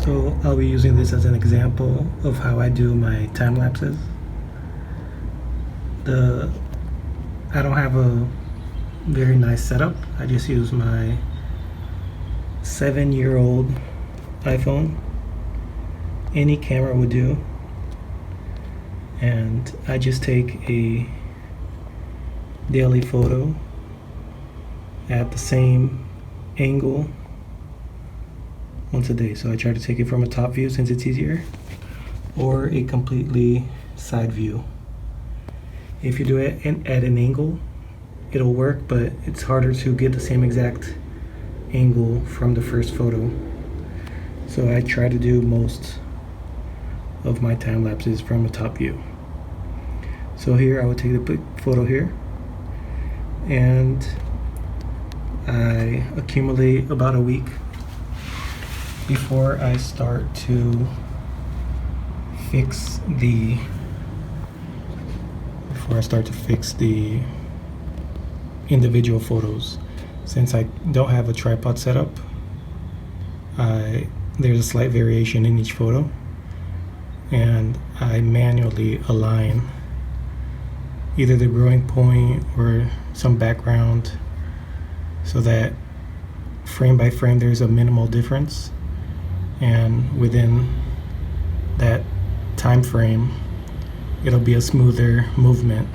So I'll be using this as an example of how I do my time lapses. I don't have a very nice setup. I just use my 7-year-old iPhone. Any camera would do. And I just take a daily photo at the same angle once a day. So I try to take it from a top view since it's easier, or a completely side view. If you do it at an angle, it'll work, but it's harder to get the same exact angle from the first photo. So I try to do most of my time lapses from a top view. So here I would take the photo here, and I accumulate about a week before I start to fix the individual photos. Since I don't have a tripod set up, there's a slight variation in each photo, and I manually align either the growing point or some background so that frame by frame there's a minimal difference, and within that time frame it'll be a smoother movement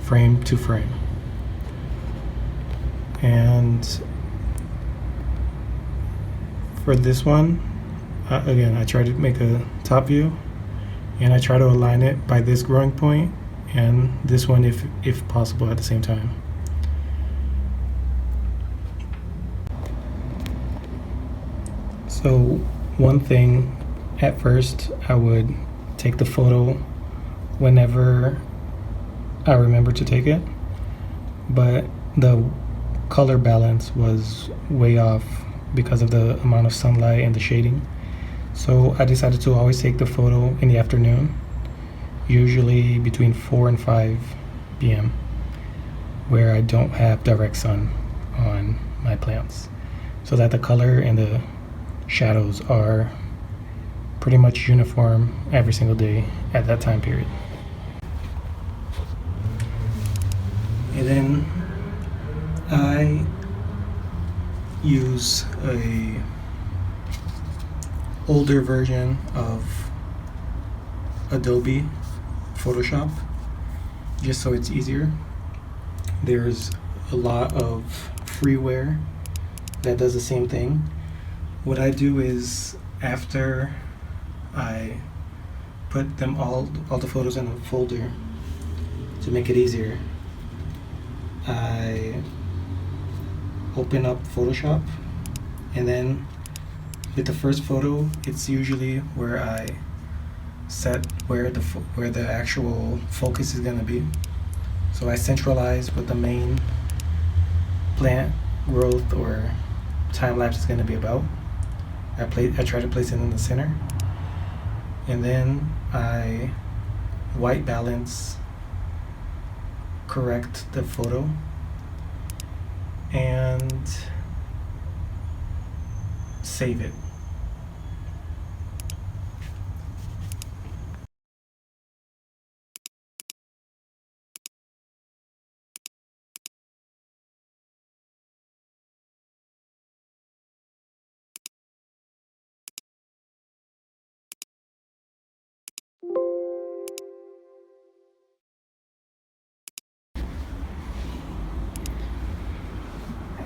frame to frame. And for this one, again, I try to make a top view, and I try to align it by this growing point and this one if possible at the same time. So one thing, at first I would take the photo whenever I remember to take it, but the color balance was way off because of the amount of sunlight and the shading. So I decided to always take the photo in the afternoon, usually between 4 and 5 p.m., where I don't have direct sun on my plants, so that the color and the shadows are pretty much uniform every single day at that time period. And then I use a older version of Adobe Photoshop just so it's easier. There's a lot of freeware that does the same thing. What I do is, after I put them all the photos in a folder to make it easier, I open up Photoshop, and then with the first photo, it's usually where I set where the actual focus is going to be. So I centralize what the main plant growth or time lapse is going to be about. I try to place it in the center, and then I white balance correct the photo and save it.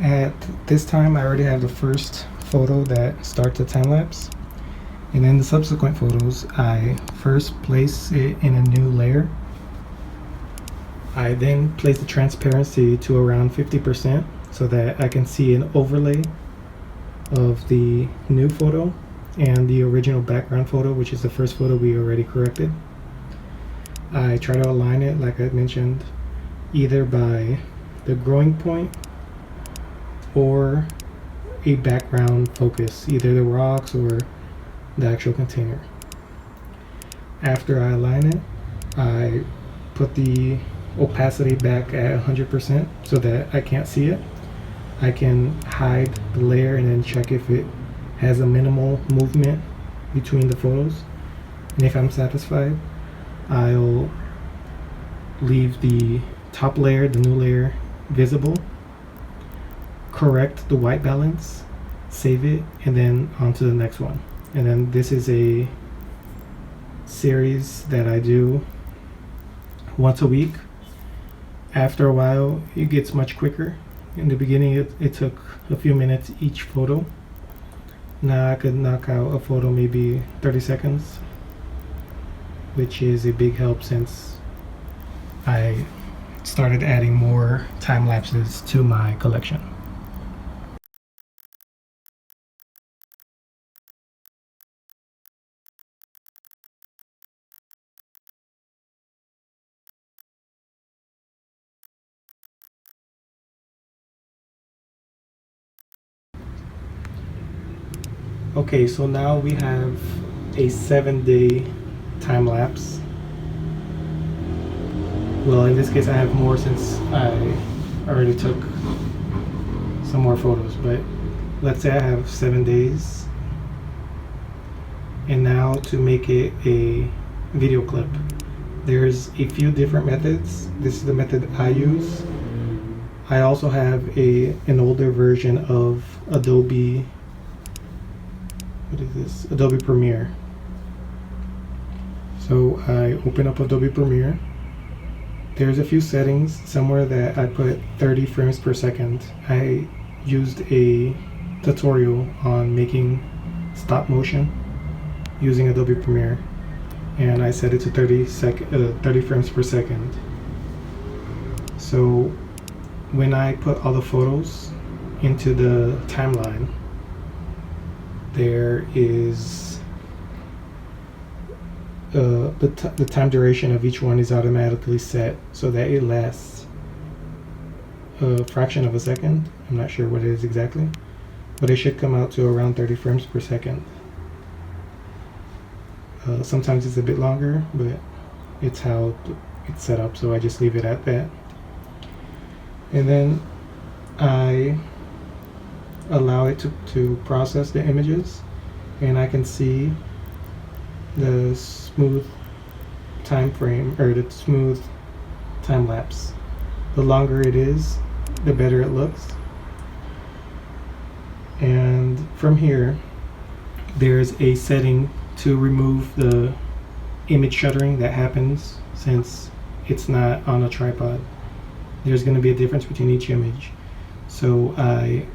At this time, I already have the first photo that starts a time lapse, and then the subsequent photos, I first place it in a new layer. I then place the transparency to around 50% so that I can see an overlay of the new photo and the original background photo, which is the first photo we already corrected. I try to align it, like I mentioned, either by the growing point or a background focus, either the rocks or the actual container. After I align it, I put the opacity back at 100% so that I can't see it. I can hide the layer and then check if it has a minimal movement between the photos. And if I'm satisfied, I'll leave the top layer, the new layer, visible, correct the white balance, save it, and then on to the next one. And then this is a series that I do once a week. After a while, it gets much quicker. In the beginning, it took a few minutes each photo. Now I could knock out a photo maybe 30 seconds, which is a big help since I started adding more time lapses to my collection. Okay, so now we have a 7-day time lapse. Well, in this case I have more since I already took some more photos, but let's say I have 7 days. And now to make it a video clip, there's a few different methods. This is the method I use. I also have an older version of Adobe, what is this? Adobe Premiere. So I open up Adobe Premiere. There's a few settings somewhere that I put 30 frames per second. I used a tutorial on making stop motion using Adobe Premiere, and I set it to 30 frames per second. So when I put all the photos into the timeline, there is the time duration of each one is automatically set so that it lasts a fraction of a second. I'm not sure what it is exactly, but it should come out to around 30 frames per second. Sometimes it's a bit longer, but it's how it's set up, so I just leave it at that. And then I allow it to process the images, and I can see the smooth time frame, or the smooth time lapse. The longer it is, the better it looks. And from here, there's a setting to remove the image shuttering that happens since it's not on a tripod. There's going to be a difference between each image. So I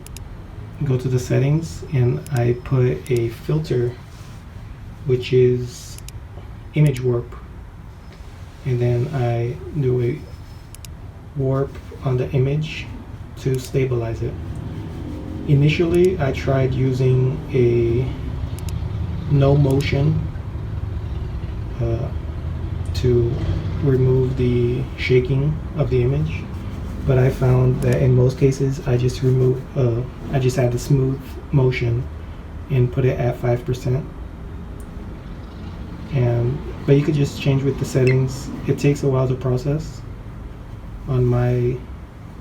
go to the settings and I put a filter, which is image warp, and then I do a warp on the image to stabilize it. Initially I tried using a no motion to remove the shaking of the image, but I found that in most cases I just add the smooth motion and put it at 5%. But you could just change with the settings. It takes a while to process. On my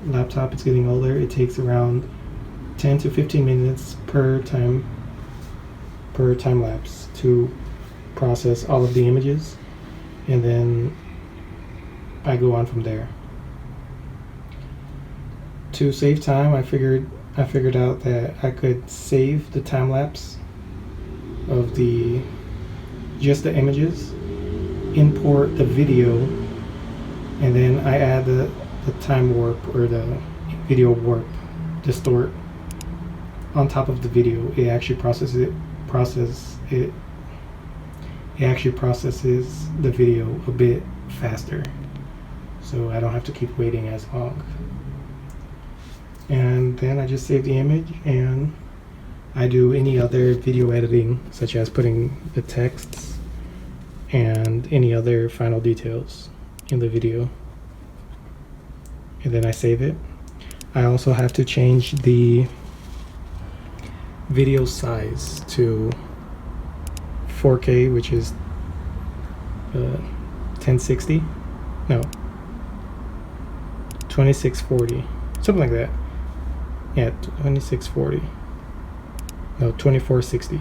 laptop, it's getting older. It takes around 10 to 15 minutes per time lapse to process all of the images, and then I go on from there. To save time, I figured out that I could save the time lapse of just the images, import the video, and then I add the time warp or the video warp distort on top of the video. It actually processes the video a bit faster, so I don't have to keep waiting as long. And then I just save the image, and I do any other video editing, such as putting the texts and any other final details in the video, and then I save it. I also have to change the video size to 4K, which is 1060, no, 2640, something like that. Yeah, 2640. no, 2460.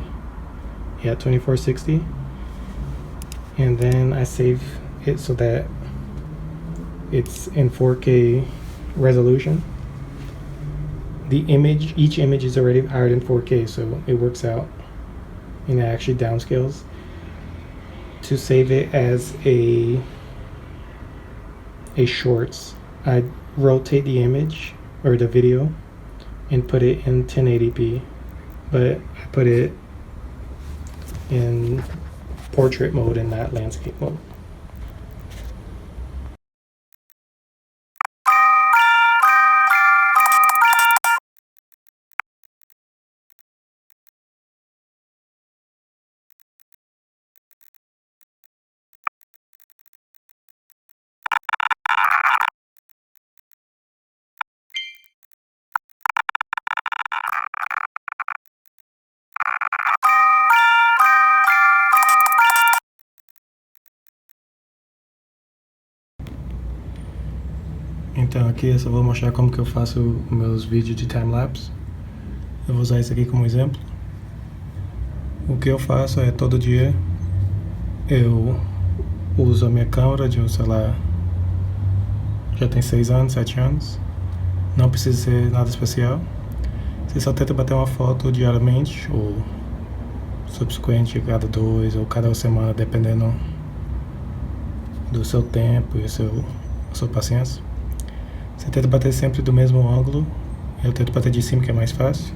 Yeah, 2460. And then I save it so that it's in 4K resolution. Each image is already higher than 4K, so it works out, and it actually downscales. To save it as a shorts, I rotate the image or the video and put it in 1080p, but I put it in portrait mode and not landscape mode. Então aqui eu só vou mostrar como que eu faço meus vídeos de time-lapse. Eu vou usar isso aqui como exemplo. O que eu faço é todo dia eu uso a minha câmera de um celular, já tem 6 anos, 7 anos. Não precisa ser nada especial. Você só tenta bater uma foto diariamente ou subsequente cada 2 ou cada semana, dependendo do seu tempo e a sua paciência. Você tenta bater sempre do mesmo ângulo. Eu tento bater de cima, que é mais fácil,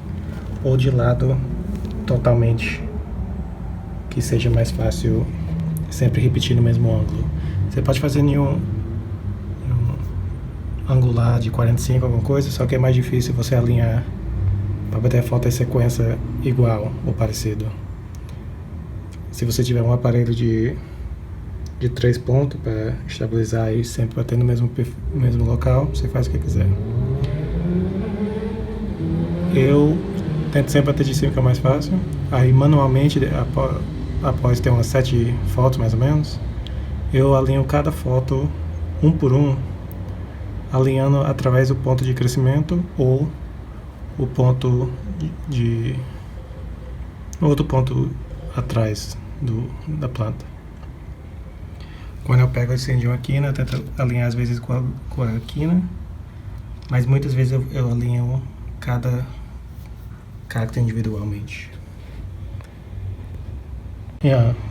ou de lado totalmente, que seja mais fácil sempre repetir no mesmo ângulo. Você pode fazer em um angular de 45, alguma coisa, só que é mais difícil você alinhar para bater a foto em sequência igual ou parecido. Se você tiver um aparelho de 3 pontos para estabilizar e sempre bater no mesmo local, você faz o que quiser. Eu tento sempre bater de cima, que é mais fácil. Aí manualmente, após ter umas 7 fotos mais ou menos, eu alinho cada foto um por um, alinhando através do ponto de crescimento ou o ponto outro ponto atrás da planta. Quando eu pego assim de uma quina, eu tento alinhar às vezes com a quina, mas muitas vezes eu alinho cada cacto individualmente.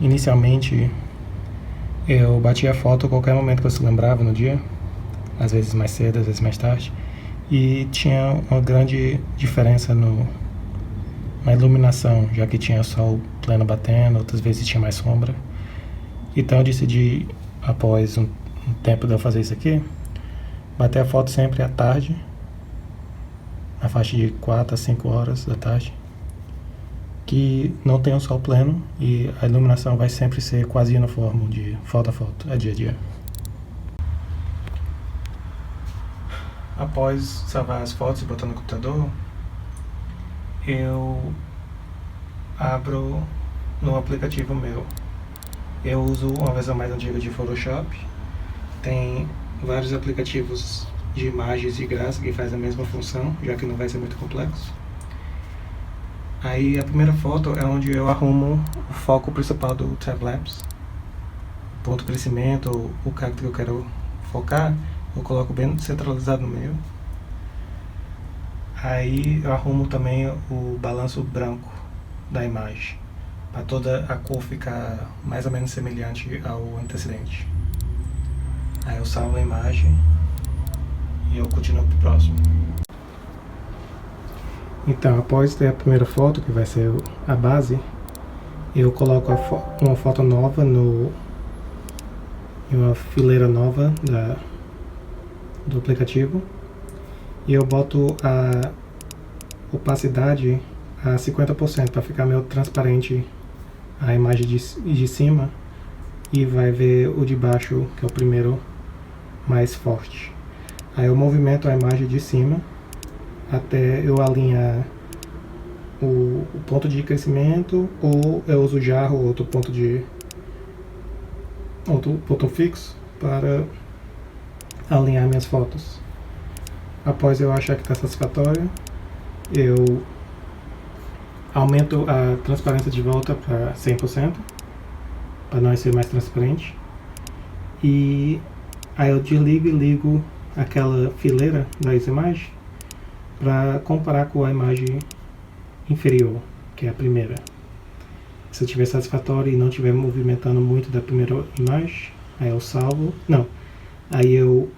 Inicialmente, eu batia a foto a qualquer momento que eu se lembrava no dia, às vezes mais cedo, às vezes mais tarde, e tinha uma grande diferença na iluminação, já que tinha sol pleno batendo, outras vezes tinha mais sombra. Então eu decidi, após um tempo de eu fazer isso aqui, bater a foto sempre à tarde, na faixa de 4 a 5 horas da tarde, que não tem um sol pleno e a iluminação vai sempre ser quase uniforme de foto a foto, a dia a dia. Após salvar as fotos e botar no computador, eu abro no aplicativo meu. Eu uso uma versão mais antiga de Photoshop. Tem vários aplicativos de imagens de graça que fazem a mesma função, já que não vai ser muito complexo. Aí a primeira foto é onde eu arrumo o foco principal do time-lapse. Ponto de crescimento, o cacto que eu quero focar, eu coloco bem centralizado no meio. Aí eu arrumo também o balanço branco da imagem, para toda a cor ficar mais ou menos semelhante ao antecedente. Aí eu salvo a imagem e eu continuo pro próximo. Então, após ter a primeira foto, que vai ser a base, eu coloco uma foto nova em uma fileira nova do aplicativo, e eu boto a opacidade a 50% para ficar meio transparente a imagem de cima, e vai ver o de baixo, que é o primeiro mais forte. Aí eu movimento a imagem de cima até eu alinhar o ponto de crescimento, ou eu uso jarro ou outro ponto fixo para alinhar minhas fotos. Após eu achar que está satisfatório, eu aumento a transparência de volta para 100%, para nós ser mais transparente. E aí eu desligo e ligo aquela fileira das imagens para comparar com a imagem inferior, que é a primeira. Se eu tiver satisfatório e não estiver movimentando muito da primeira imagem, aí eu salvo. Não, aí eu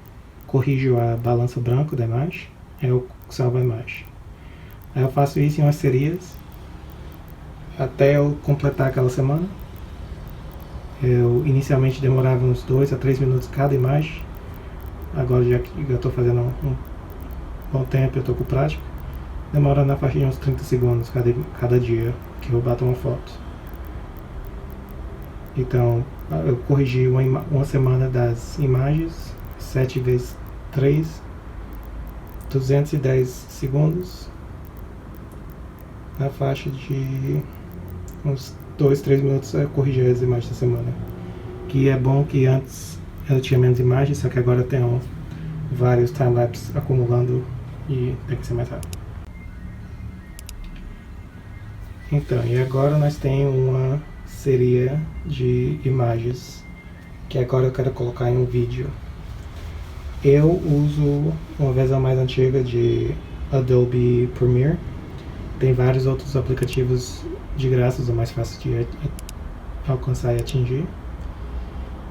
corrijo a balança branca da imagem, aí eu salvo a imagem. Aí eu faço isso em umas serias até eu completar aquela semana. Eu inicialmente demorava uns 2 a 3 minutos cada imagem. Agora já que eu estou fazendo um bom tempo, eu estou com prática, demora na faixa de uns 30 segundos cada dia que eu bato uma foto. Então eu corrigi uma semana das imagens, 7 vezes 3, 210 segundos, na faixa de uns 2, 3 minutos eu corrigi as imagens da semana. Que é bom que antes eu tinha menos imagens, só que agora eu tenho vários timelapse acumulando e tem que ser mais rápido. Então, e agora nós temos uma série de imagens que agora eu quero colocar em um vídeo. Eu uso uma versão mais antiga de Adobe Premiere. Tem vários outros aplicativos de graça, ou mais fácil de alcançar e atingir.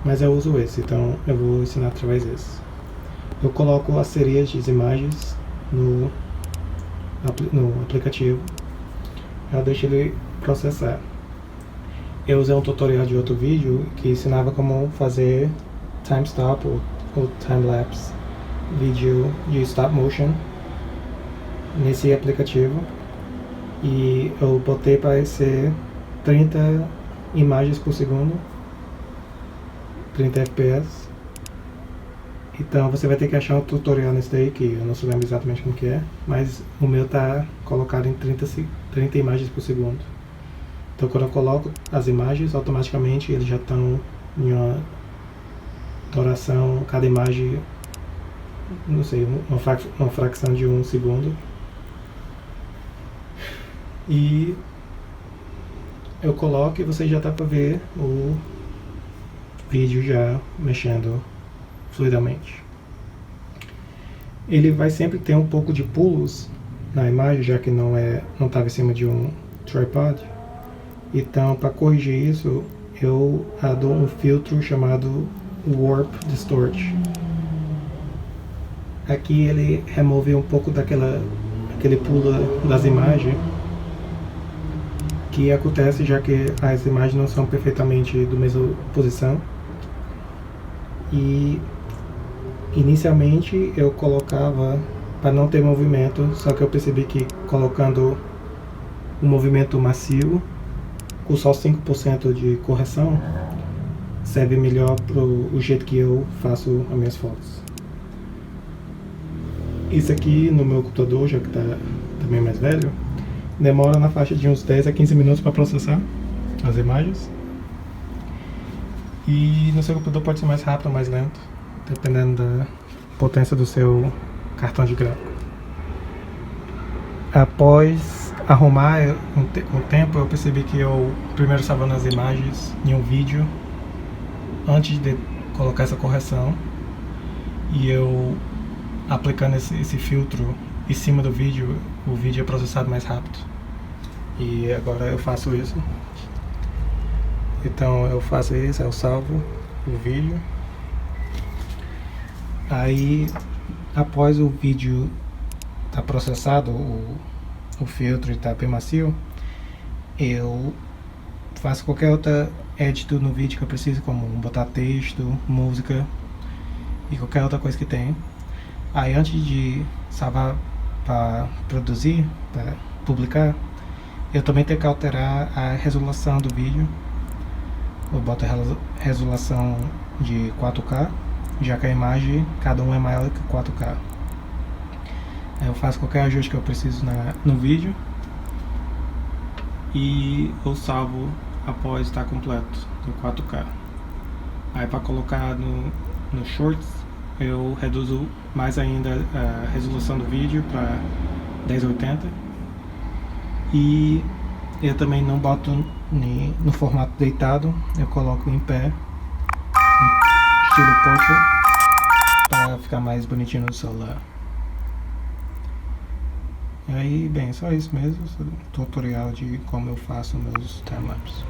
Mas eu uso esse, então eu vou ensinar através desse. Eu coloco as séries de imagens no aplicativo. Eu deixo ele processar. Eu usei um tutorial de outro vídeo que ensinava como fazer time stop ou time-lapse vídeo de stop motion nesse aplicativo. E eu botei para ser 30 imagens por segundo, 30 fps. Então você vai ter que achar um tutorial nesse daí, que eu não sei lembro exatamente como que é, mas o meu tá colocado em 30 imagens por segundo. Então quando eu coloco as imagens, automaticamente eles já estão em uma duração, cada imagem, não sei, uma fração de 1 segundo. E eu coloco e você já tá para ver o vídeo já mexendo fluidamente. Ele vai sempre ter um pouco de pulos na imagem, já que não estava em cima de um tripod. Então, para corrigir isso, eu dou um filtro chamado Warp Distort. Aqui ele remove um pouco aquele pulo das imagens que acontece, já que as imagens não são perfeitamente da mesma posição. E inicialmente eu colocava para não ter movimento, só que eu percebi que colocando um movimento macio com só 5% de correção serve melhor para o jeito que eu faço as minhas fotos. Isso aqui no meu computador, já que está também mais velho, demora na faixa de uns 10 a 15 minutos para processar as imagens. E no seu computador pode ser mais rápido ou mais lento, dependendo da potência do seu cartão de gráfico. Após arrumar um tempo, eu percebi que eu primeiro salvando as imagens em um vídeo antes de colocar essa correção, e eu aplicando esse filtro em cima do vídeo, o vídeo é processado mais rápido. E agora eu faço isso. Então eu faço isso, eu salvo o vídeo. Aí após o vídeo tá processado, o filtro está bem macio, eu faço qualquer outra edit no vídeo que eu preciso, como botar texto, música e qualquer outra coisa que tem. Aí antes de salvar para produzir, para publicar, eu também tenho que alterar a resolução do vídeo. Eu boto a resolução de 4K, já que a imagem, cada um é maior que 4K. Aí eu faço qualquer ajuste que eu preciso no vídeo e eu salvo após estar completo em 4K. Aí para colocar no Shorts, eu reduzo mais ainda a resolução do vídeo para 1080 e Eu também não boto no formato deitado, eu coloco em pé, estilo portrait, para ficar mais bonitinho no celular. E aí, bem, só isso mesmo, tutorial de como eu faço meus timelapse.